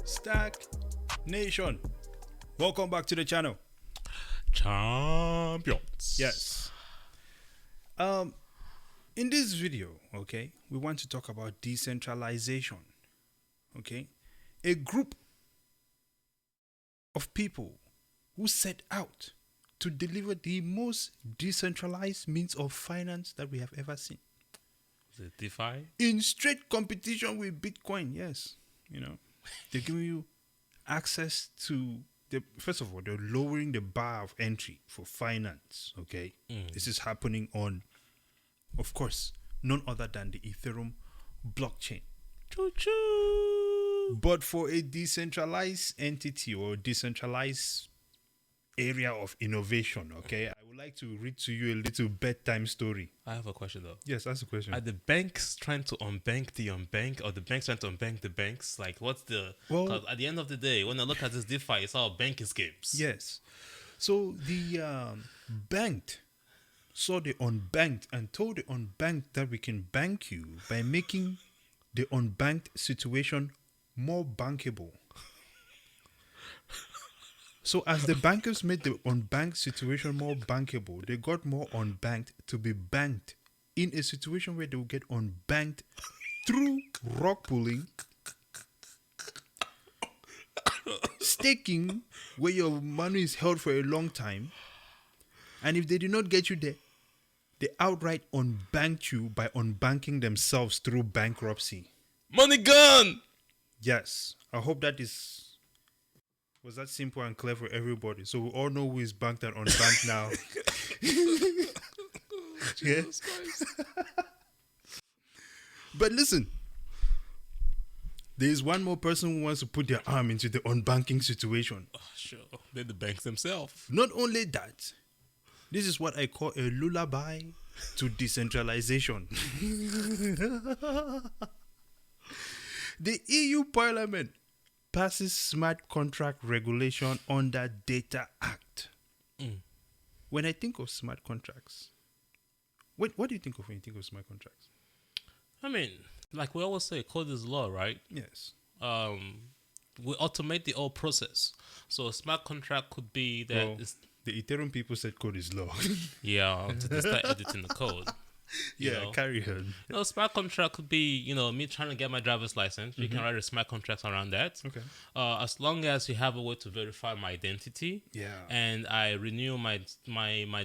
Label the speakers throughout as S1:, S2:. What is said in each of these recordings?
S1: STAKK Nation, welcome back to the channel.
S2: Champions.
S1: Yes. In this video, okay, we want to talk about decentralization. Okay, a group of people who set out to deliver the most decentralized means of finance that we have ever seen.
S2: Is it DeFi?
S1: In straight competition with Bitcoin, yes. You know, they're giving you access to first of all, they're lowering the bar of entry for finance. Okay, this is happening on, of course, none other than the Ethereum blockchain.
S2: Choo-choo.
S1: But for a decentralized entity or decentralized area of innovation, okay, I would like to read to you a little bedtime story.
S2: I have a question though.
S1: Yes, that's the question.
S2: Are the banks trying to unbank the unbank, or the banks trying to unbank the banks? Like, what's the?
S1: Well,
S2: Because at the end of the day, when I look at this DeFi, it's all banking schemes.
S1: Yes. So the banked saw the unbanked and told the unbanked that we can bank you by making the unbanked situation more bankable. So as the bankers made the unbanked situation more bankable, they got more unbanked to be banked in a situation where they will get unbanked through rock pulling, staking, where your money is held for a long time, and if they do not get you there, they outright unbanked you by unbanking themselves through bankruptcy.
S2: Money gun.
S1: Yes, I hope that was that simple and clear for everybody, so we all know who is banked and unbanked now. Yes. But listen, there is one more person who wants to put their arm into the unbanking situation.
S2: Oh, sure, they're the banks themselves.
S1: Not only that, this is what I call a lullaby to decentralization. The EU Parliament passes smart contract regulation under Data Act. When I think of smart contracts, what do you think of when you think of smart contracts?
S2: I mean, like we always say, code is law, right?
S1: Yes.
S2: We automate the whole process. So a smart contract could be that
S1: Well, the Ethereum people said code is law.
S2: to they start editing the code.
S1: Yeah, carry on.
S2: Smart contract could be, me trying to get my driver's license. You can write a smart contract around that.
S1: Okay.
S2: As long as you have a way to verify my identity.
S1: Yeah.
S2: And I renew my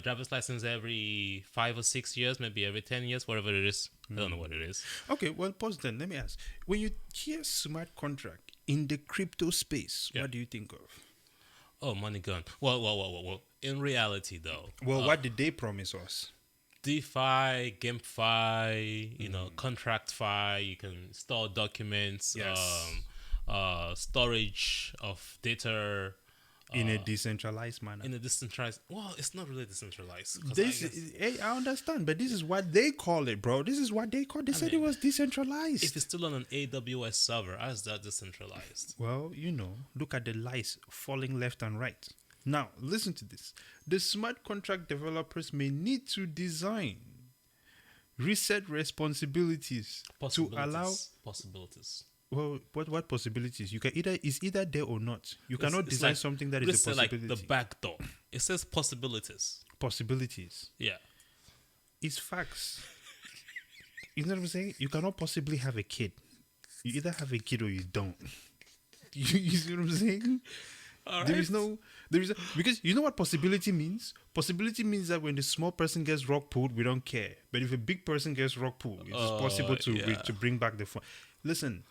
S2: driver's license every 5 or 6 years, maybe every 10 years, whatever it is. I don't know what it is.
S1: Okay, well, pause then. Let me ask. When you hear smart contract in the crypto space, what do you think of?
S2: Oh, money gun. Well. In reality, though.
S1: Well, what did they promise us?
S2: DeFi, GameFi, contract-fi, you can store documents,
S1: Yes.
S2: Storage of data.
S1: In a decentralized manner.
S2: In a decentralized... Well, it's not really decentralized.
S1: I understand, but this is what they call it, bro. This is what they call it. They said it was decentralized.
S2: If it's still on an AWS server, how is that decentralized?
S1: Well, look at the lies falling left and right. Now, listen to this. The smart contract developers may need to design reset responsibilities to allow
S2: possibilities.
S1: Well, what possibilities? You can either there or not. You cannot design
S2: like,
S1: something that is a possibility.
S2: Like the back door. It says possibilities.
S1: Possibilities.
S2: Yeah.
S1: It's facts. You know what I'm saying? You cannot possibly have a kid. You either have a kid or you don't. You see what I'm saying?
S2: All right.
S1: There is because you know what possibility means? Possibility means that when the small person gets rock pulled, we don't care. But if a big person gets rock pulled, it's possible to bring back the fund. Listen,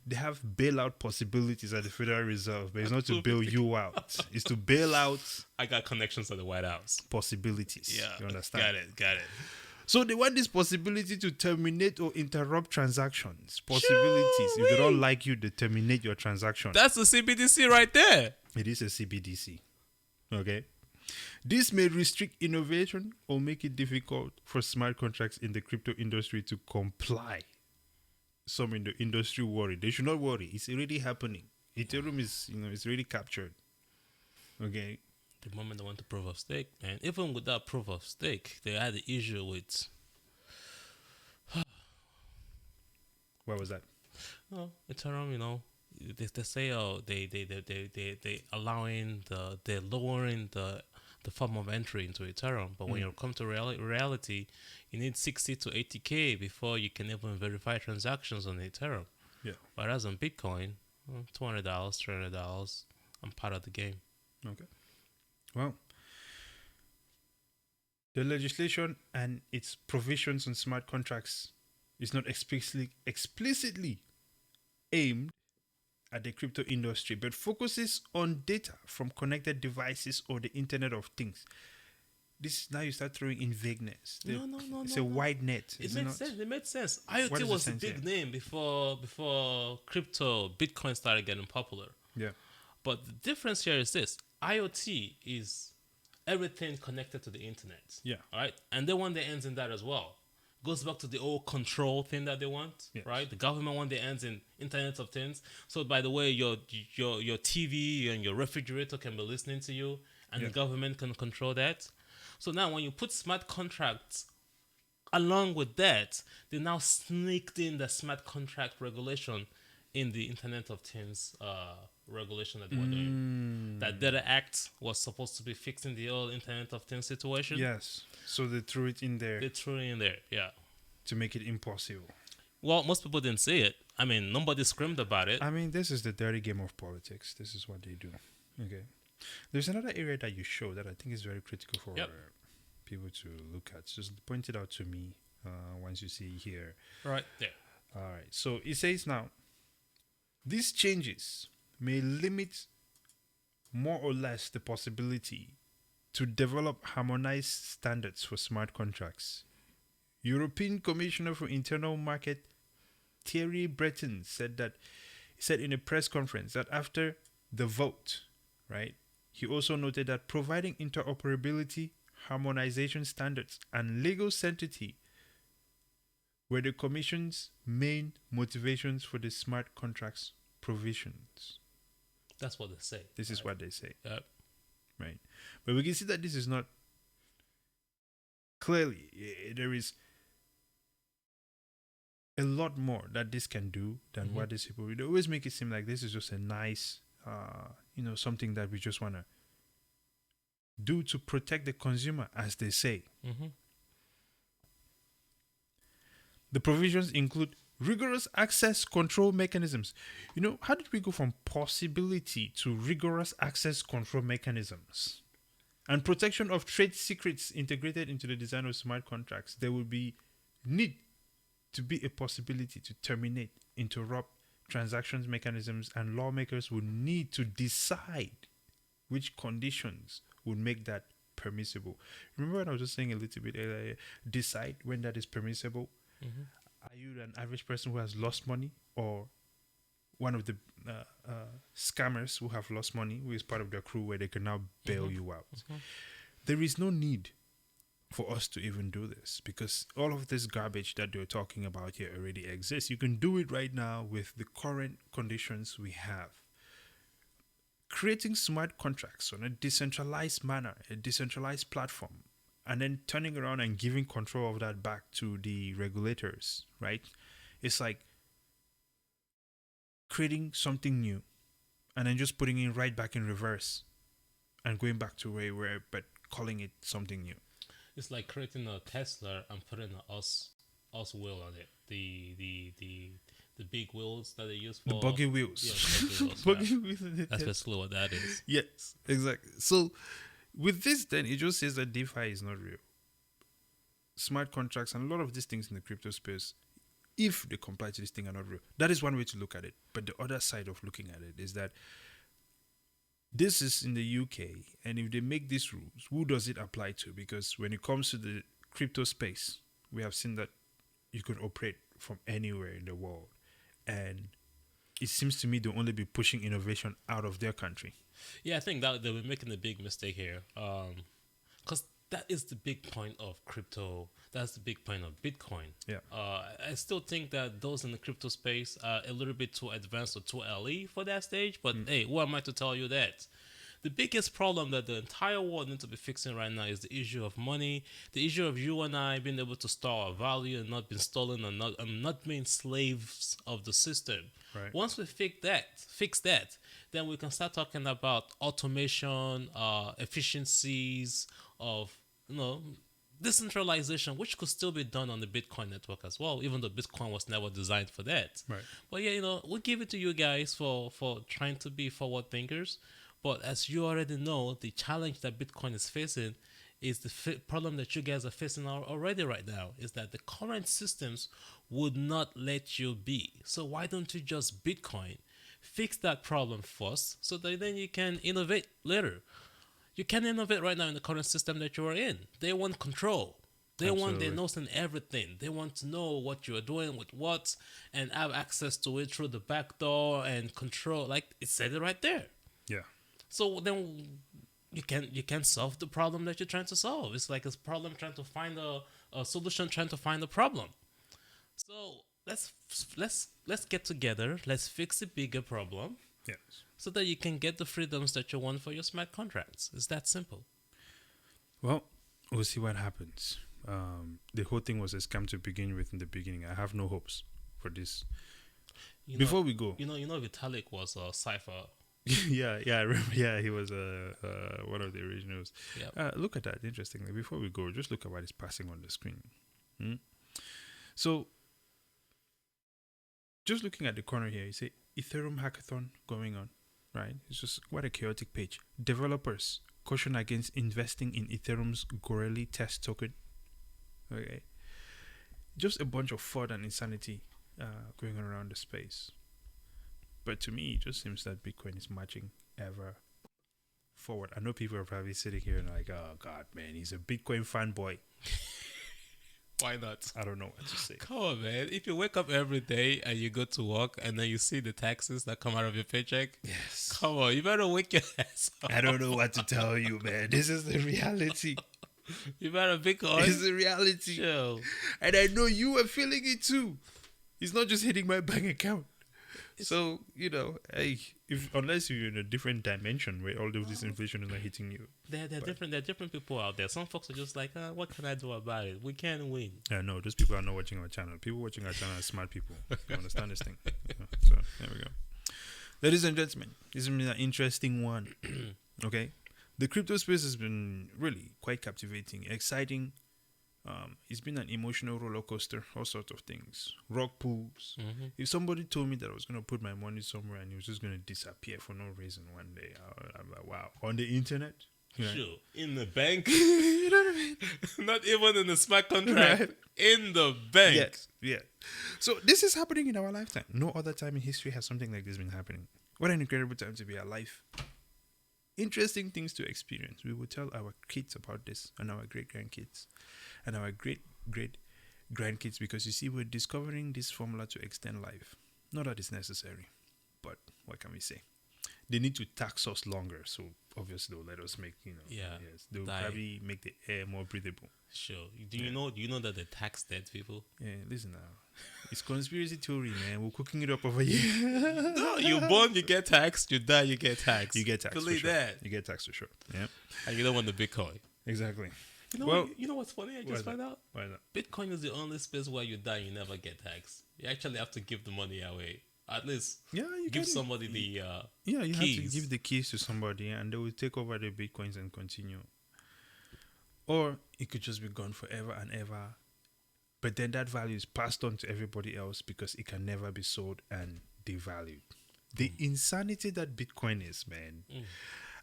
S1: they have bailout possibilities at the Federal Reserve, but it's not to bail you out. It's to bail out.
S2: I got connections at the White House.
S1: Possibilities.
S2: Yeah,
S1: you understand?
S2: Got it.
S1: So they want this possibility to terminate or interrupt transactions. Possibilities. If they don't like you, they terminate your transaction.
S2: That's the CBDC right there.
S1: It is a CBDC. Okay. This may restrict innovation or make it difficult for smart contracts in the crypto industry to comply. Some in the industry worry. They should not worry. It's already happening. Ethereum is, it's already captured. Okay.
S2: The moment they went to proof of stake, man, even with that proof of stake, they had the issue with
S1: Where was that?
S2: No, Ethereum, they say they allowing they're lowering the form of entry into Ethereum, but when you come to reality, you need 60 to 80K before you can even verify transactions on Ethereum.
S1: Yeah.
S2: Whereas on Bitcoin, $200, $300, I'm part of the game.
S1: Okay. Well, the legislation and its provisions on smart contracts is not explicitly aimed at the crypto industry, but focuses on data from connected devices or the Internet of Things. This now you start throwing in vagueness.
S2: No.
S1: It's a wide net.
S2: It made sense. It made sense. IoT
S1: is
S2: was
S1: the
S2: a
S1: sense
S2: big
S1: here?
S2: name before crypto, Bitcoin started getting popular.
S1: Yeah.
S2: But the difference here is this: IoT is everything connected to the internet.
S1: Yeah.
S2: All right, and they want the ends in that as well. Goes back to the old control thing that they want,
S1: Yes.
S2: right? The government want the ends in Internet of Things. So by the way, your TV and your refrigerator can be listening to you, and
S1: Yeah.
S2: the government can control that. So now when you put smart contracts along with that, they now sneaked in the smart contract regulation in the Internet of Things regulation that they were doing. That Data Act was supposed to be fixing the old Internet of Things situation.
S1: Yes. So they threw it in there
S2: They threw it in there, yeah.
S1: to make it impossible.
S2: Well, most people didn't see it. I mean, nobody screamed about it.
S1: I mean, this is the dirty game of politics. This is what they do. Okay. There's another area that you show that I think is very critical for
S2: Yep.
S1: people to look at. Just point it out to me once you see here.
S2: Right there.
S1: All right. So it says now, these changes may limit more or less the possibility to develop harmonized standards for smart contracts. European Commissioner for Internal Market Thierry Breton said in a press conference that after the vote, right, he also noted that providing interoperability, harmonization standards, and legal certainty were the Commission's main motivations for the smart contracts provisions.
S2: That's what they say.
S1: This is what they say.
S2: Yep.
S1: Right. But we can see that this is not clearly, there is a lot more that this can do than what these people, they always make it seem like this is just a nice, something that we just want to do to protect the consumer, as they say. The provisions include rigorous access control mechanisms. How did we go from possibility to rigorous access control mechanisms? And protection of trade secrets integrated into the design of smart contracts. There will need to be a possibility to terminate, interrupt transactions mechanisms, and lawmakers will need to decide which conditions would make that permissible. Remember when I was just saying a little bit earlier, decide when that is permissible? Are you an average person who has lost money, or one of the scammers who have lost money, who is part of their crew where they can now bail you out? There is no need for us to even do this, because all of this garbage that they're talking about here already exists. You can do it right now with the current conditions we have. Creating smart contracts on a decentralized manner, a decentralized platform, and then turning around and giving control of that back to the regulators, right? It's like creating something new and then just putting it right back in reverse and going back to where we were, but calling it something new.
S2: It's like creating a Tesla and putting an us wheel on it. The big wheels that they use for
S1: the buggy wheels.
S2: Yeah,
S1: buggy wheels.
S2: That's basically what that is.
S1: Yes, exactly. So with this, then it just says that DeFi is not real. Smart contracts and a lot of these things in the crypto space, if they comply to this thing, are not real. That is one way to look at it. But the other side of looking at it is that this is in the UK, and if they make these rules, who does it apply to? Because when it comes to the crypto space, we have seen that you could operate from anywhere in the world. And it seems to me they'll only be pushing innovation out of their country.
S2: Yeah, I think that they were making a big mistake here. Because that is the big point of crypto. That's the big point of Bitcoin.
S1: Yeah.
S2: I still think that those in the crypto space are a little bit too advanced or too early for that stage. But hey, who am I to tell you that? The biggest problem that the entire world needs to be fixing right now is the issue of money, the issue of you and I being able to store our value and not being stolen and not being slaves of the system.
S1: Right.
S2: Once we fix that, then we can start talking about automation, efficiencies of decentralization, which could still be done on the Bitcoin network as well, even though Bitcoin was never designed for that.
S1: Right.
S2: But yeah, we'll give it to you guys for trying to be forward thinkers. But as you already know, the challenge that Bitcoin is facing is the problem that you guys are facing already right now, is that the current systems would not let you be. So why don't you just Bitcoin? Fix that problem first so that then you can innovate later. You can innovate right now in the current system that you are in. They want control. They want their nose in everything. They want to know what you are doing with what and have access to it through the back door and control. Like it said it right there.
S1: Yeah.
S2: So then you can solve the problem that you're trying to solve. It's like a problem trying to find a solution, trying to find a problem. So let's get together. Let's fix the bigger problem.
S1: Yes.
S2: So that you can get the freedoms that you want for your smart contracts. It's that simple.
S1: Well, we'll see what happens. The whole thing was a scam to begin with in the beginning. I have no hopes for this. Before we go,
S2: Vitalik was a cipher.
S1: yeah, I remember. Yeah, he was one of the originals.
S2: Yep.
S1: Look at that. Interestingly, before we go, just look at what is passing on the screen. So, just looking at the corner here, you see Ethereum hackathon going on, right? It's just what a chaotic page. Developers caution against investing in Ethereum's Gorilla test token. Okay, just a bunch of fraud and insanity going on around the space. But to me, it just seems that Bitcoin is marching ever forward. I know people are probably sitting here and like, oh God, man, he's a Bitcoin fanboy.
S2: Why not?
S1: I don't know what to say.
S2: Come on, man. If you wake up every day and you go to work and then you see the taxes that come out of your paycheck,
S1: yes.
S2: Come on, you better wake your ass up.
S1: I don't know what to tell you, man. This is the reality.
S2: You better Bitcoin.
S1: It's the reality.
S2: Chill.
S1: And I know you are feeling it too. It's not just hitting my bank account. So, hey, unless you're in a different dimension where all of this inflation is not hitting you.
S2: There are different people out there. Some folks are just like, what can I do about it? We can't win.
S1: Yeah, no, those people are not watching our channel. People watching our channel are smart people. You understand this thing? So, there we go. Ladies and gentlemen, this has been an interesting one. Okay? The crypto space has been really quite captivating, exciting. It's been an emotional roller coaster, all sorts of things. Rock pools.
S2: Mm-hmm.
S1: If somebody told me that I was going to put my money somewhere and it was just going to disappear for no reason one day, I'm like, wow. On the internet?
S2: Right? Sure. In the bank?
S1: You know what I mean?
S2: Not even in the smart contract. Right. In the bank.
S1: Yes. Yeah. So this is happening in our lifetime. No other time in history has something like this been happening. What an incredible time to be alive. Interesting things to experience. We will tell our kids about this and our great-grandkids and our great-great-grandkids, because you see, we're discovering this formula to extend life. Not that it's necessary, but what can we say? They need to tax us longer, so obviously they'll let us make, yes, they'll probably make the air more breathable.
S2: Sure. Do you know that they tax dead people?
S1: Yeah, listen now. It's conspiracy theory, man. We're cooking it up over here.
S2: No, you're born, you get taxed. You die, you get taxed.
S1: You get taxed.
S2: Believe
S1: for sure.
S2: that.
S1: You get taxed for sure. Yeah.
S2: And you don't want the Bitcoin.
S1: Exactly.
S2: You know what's funny? I just found out.
S1: Why not?
S2: Bitcoin is the only space where you die, you never get taxed. You actually have to give the money away. At least you give somebody the
S1: you
S2: keys.
S1: Have to give the keys to somebody and they will take over the Bitcoins and continue. Or it could just be gone forever and ever. But then that value is passed on to everybody else because it can never be sold and devalued. The insanity that Bitcoin is, man.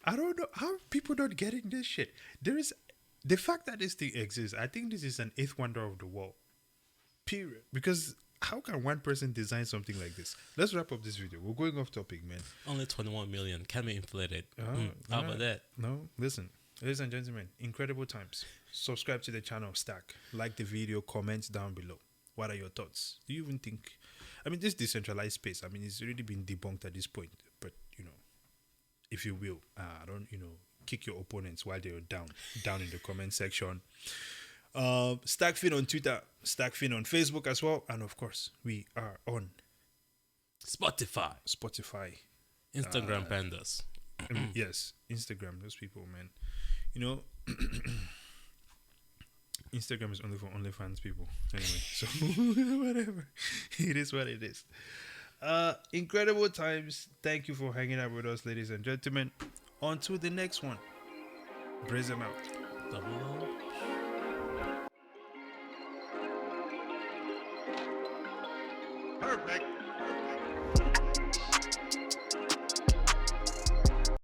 S1: I don't know how people not getting this shit. There is the fact that this thing exists. I think this is an eighth wonder of the world. Period. Because how can one person design something like this? Let's wrap up this video. We're going off topic, man.
S2: Only 21 million. Can be inflated. How about that?
S1: No, listen. Ladies and gentlemen, incredible times. Subscribe to the channel, STAKK. Like the video, comment down below. What are your thoughts? Do you even think... this decentralized space, it's already been debunked at this point. But, if you will, kick your opponents while they're down in the comment section. STAKKFin on Twitter, STAKKFin on Facebook as well, and of course we are on
S2: Spotify,
S1: Instagram
S2: pandas.
S1: Yes, Instagram. Those people, man. You know, Instagram is only for OnlyFans people. Anyway, so whatever. It is what it is. Incredible times. Thank you for hanging out with us, ladies and gentlemen. On to the next one. Braze them out.
S2: Double O.
S3: Perfect.